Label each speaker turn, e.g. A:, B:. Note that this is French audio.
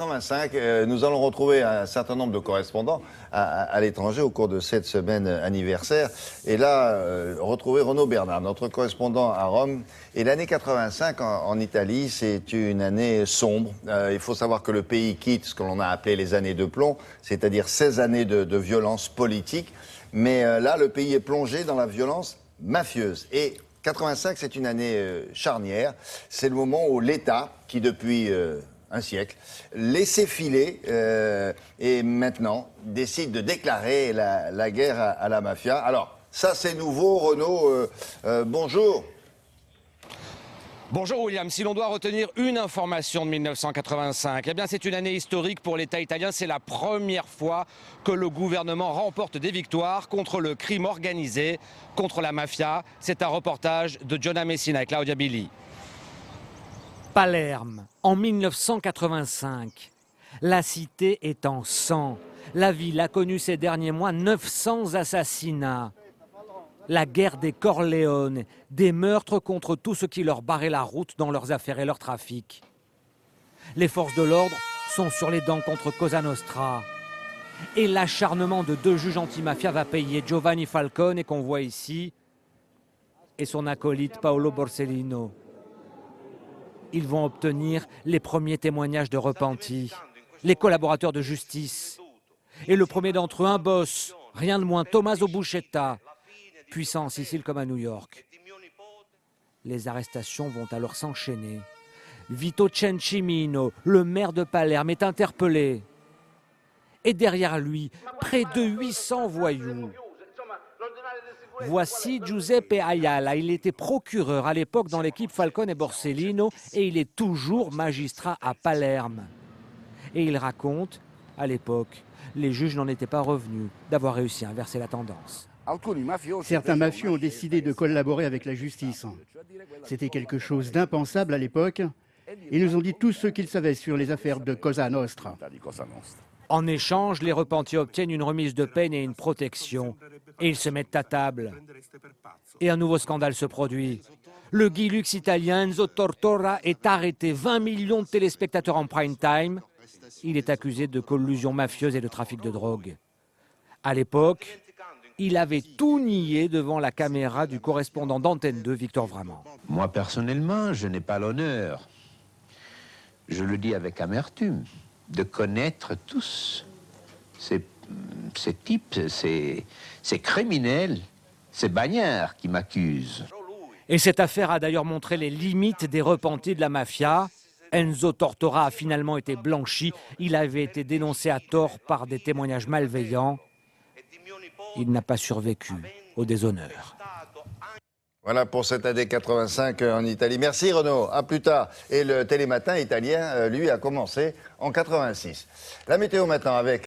A: 1925, nous allons retrouver un certain nombre de correspondants à l'étranger au cours de cette semaine anniversaire. Et là, retrouver Renaud Bernard, notre correspondant à Rome. Et l'année 85 en Italie, c'est une année sombre. Il faut savoir que le pays quitte ce que l'on a appelé les années de plomb, c'est-à-dire 16 années de violence politique. Mais là, le pays est plongé dans la violence mafieuse. Et 85, c'est une année charnière. C'est le moment où l'État, qui depuis un siècle, laissait filer et maintenant décide de déclarer la guerre à la mafia. Alors, ça c'est nouveau, Renaud. Bonjour.
B: Bonjour William, si l'on doit retenir une information de 1985, eh bien c'est une année historique pour l'État italien. C'est la première fois que le gouvernement remporte des victoires contre le crime organisé, contre la mafia. C'est un reportage de Gianna Messina et Claudia Billi.
C: Palerme, en 1985. La cité est en sang. La ville a connu ces derniers mois 900 assassinats. La guerre des Corleone, des meurtres contre tout ce qui leur barrait la route dans leurs affaires et leur trafic. Les forces de l'ordre sont sur les dents contre Cosa Nostra. Et l'acharnement de deux juges anti-mafia va payer Giovanni Falcone, qu'on voit ici, et son acolyte Paolo Borsellino. Ils vont obtenir les premiers témoignages de repentis, les collaborateurs de justice. Et le premier d'entre eux, un boss, rien de moins, Tommaso Buscetta, puissant en Sicile comme à New York. Les arrestations vont alors s'enchaîner. Vito Cencimino, le maire de Palerme, est interpellé. Et derrière lui, près de 800 voyous. Voici Giuseppe Ayala. Il était procureur à l'époque dans l'équipe Falcone et Borsellino et il est toujours magistrat à Palerme. Et il raconte, à l'époque, les juges n'en étaient pas revenus d'avoir réussi à inverser la tendance.
D: Certains mafieux ont décidé de collaborer avec la justice. C'était quelque chose d'impensable à l'époque. Ils nous ont dit tout ce qu'ils savaient sur les affaires de Cosa Nostra.
C: En échange, les repentis obtiennent une remise de peine et une protection. Et ils se mettent à table. Et un nouveau scandale se produit. Le Guilux italien Enzo Tortora est arrêté. 20 millions de téléspectateurs en prime time. Il est accusé de collusion mafieuse et de trafic de drogue. À l'époque, il avait tout nié devant la caméra du correspondant d'Antenne 2, Victor Vraman.
E: Moi, personnellement, je n'ai pas l'honneur, je le dis avec amertume, de connaître tous ces types, ces criminels, ces bagnards qui m'accusent.
C: Et cette affaire a d'ailleurs montré les limites des repentis de la mafia. Enzo Tortora a finalement été blanchi. Il avait été dénoncé à tort par des témoignages malveillants. Il n'a pas survécu au déshonneur.
A: Voilà pour cette année 85 en Italie. Merci Renaud, à plus tard. Et le télématin italien, lui, a commencé en 86. La météo maintenant avec